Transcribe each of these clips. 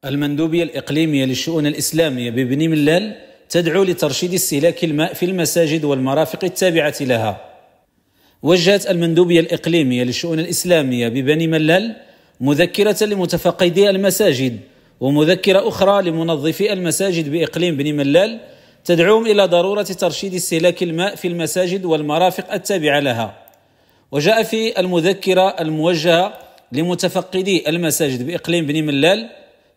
المندوبية الإقليمية للشؤون الإسلامية ببني ملال تدعو لترشيد استهلاك الماء في المساجد والمرافق التابعة لها. وجهت المندوبية الإقليمية للشؤون الإسلامية ببني ملال مذكرة لمتفقدي المساجد ومذكرة أخرى لمنظفي المساجد بإقليم بني ملال تدعوهم إلى ضرورة ترشيد استهلاك الماء في المساجد والمرافق التابعة لها. وجاء في المذكرة الموجهة لمتفقدي المساجد بإقليم بني ملال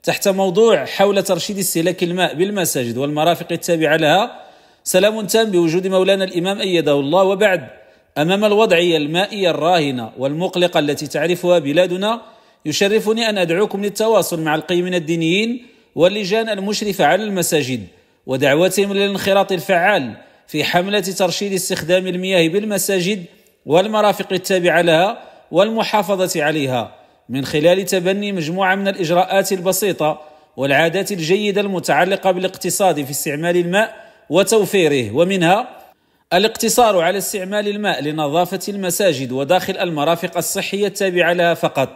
تحت موضوع حول ترشيد استهلاك الماء بالمساجد والمرافق التابعة لها سلام تام بوجود مولانا الإمام أيده الله. وبعد، أمام الوضعية المائية الراهنة والمقلقة التي تعرفها بلادنا، يشرفني أن أدعوكم للتواصل مع القيمين الدينيين واللجان المشرفة على المساجد ودعوتهم للانخراط الفعال في حملة ترشيد استخدام المياه بالمساجد والمرافق التابعة لها والمحافظة عليها من خلال تبني مجموعة من الإجراءات البسيطة والعادات الجيدة المتعلقة بالاقتصاد في استعمال الماء وتوفيره، ومنها الاقتصار على استعمال الماء لنظافة المساجد وداخل المرافق الصحية التابعة لها فقط،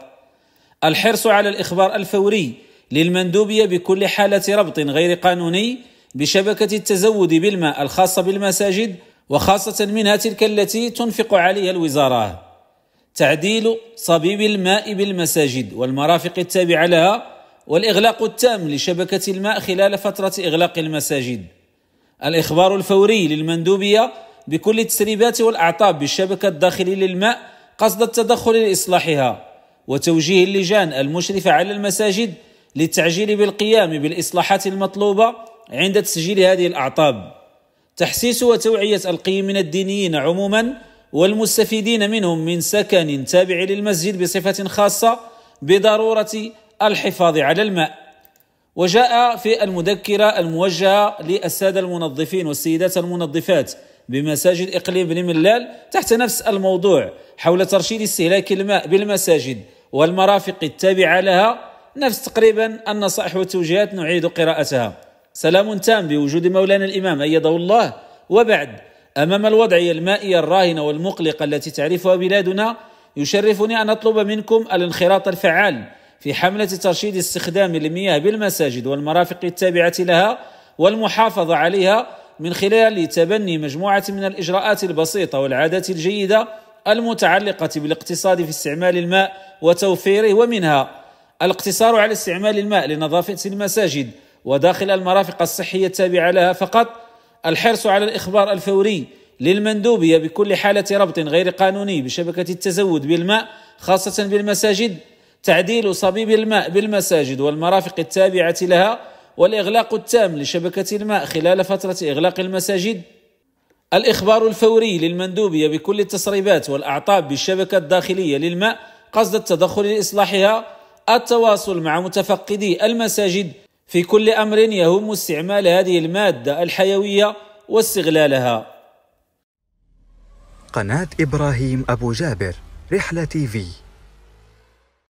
الحرص على الإخبار الفوري للمندوبية بكل حالة ربط غير قانوني بشبكة التزود بالماء الخاصة بالمساجد وخاصة منها تلك التي تنفق عليها الوزارة، تعديل صبيب الماء بالمساجد والمرافق التابعة لها والإغلاق التام لشبكة الماء خلال فترة إغلاق المساجد، الإخبار الفوري للمندوبية بكل التسريبات والأعطاب بالشبكة الداخلية للماء قصد التدخل لإصلاحها، وتوجيه اللجان المشرفة على المساجد للتعجيل بالقيام بالإصلاحات المطلوبة عند تسجيل هذه الأعطاب، تحسيس وتوعية القيمين الدينيين عموما والمستفيدين منهم من سكن تابع للمسجد بصفة خاصة بضرورة الحفاظ على الماء. وجاء في المذكرة الموجهة للسادة المنظفين والسيدات المنظفات بمساجد إقليم بني ملال تحت نفس الموضوع حول ترشيد استهلاك الماء بالمساجد والمرافق التابعة لها نفس تقريبا النصائح والتوجيهات نعيد قراءتها. سلام تام بوجود مولانا الإمام أيده الله. وبعد، أمام الوضعية المائية الراهنة والمقلقة التي تعرفها بلادنا، يشرفني أن أطلب منكم الانخراط الفعال في حملة ترشيد استخدام المياه بالمساجد والمرافق التابعة لها والمحافظة عليها من خلال تبني مجموعة من الإجراءات البسيطة والعادات الجيدة المتعلقة بالاقتصاد في استعمال الماء وتوفيره، ومنها الاقتصار على استعمال الماء لنظافة المساجد وداخل المرافق الصحية التابعة لها فقط، الحرص على الإخبار الفوري للمندوبية بكل حالة ربط غير قانوني بشبكة التزود بالماء خاصة بالمساجد، تعديل صبيب الماء بالمساجد والمرافق التابعة لها والإغلاق التام لشبكة الماء خلال فترة إغلاق المساجد، الإخبار الفوري للمندوبية بكل التسريبات والأعطاب بالشبكة الداخلية للماء قصد التدخل لإصلاحها، التواصل مع متفقدي المساجد في كل أمر يهم استعمال هذه المادة الحيوية واستغلالها. قناة إبراهيم أبو جابر، رحلة TV.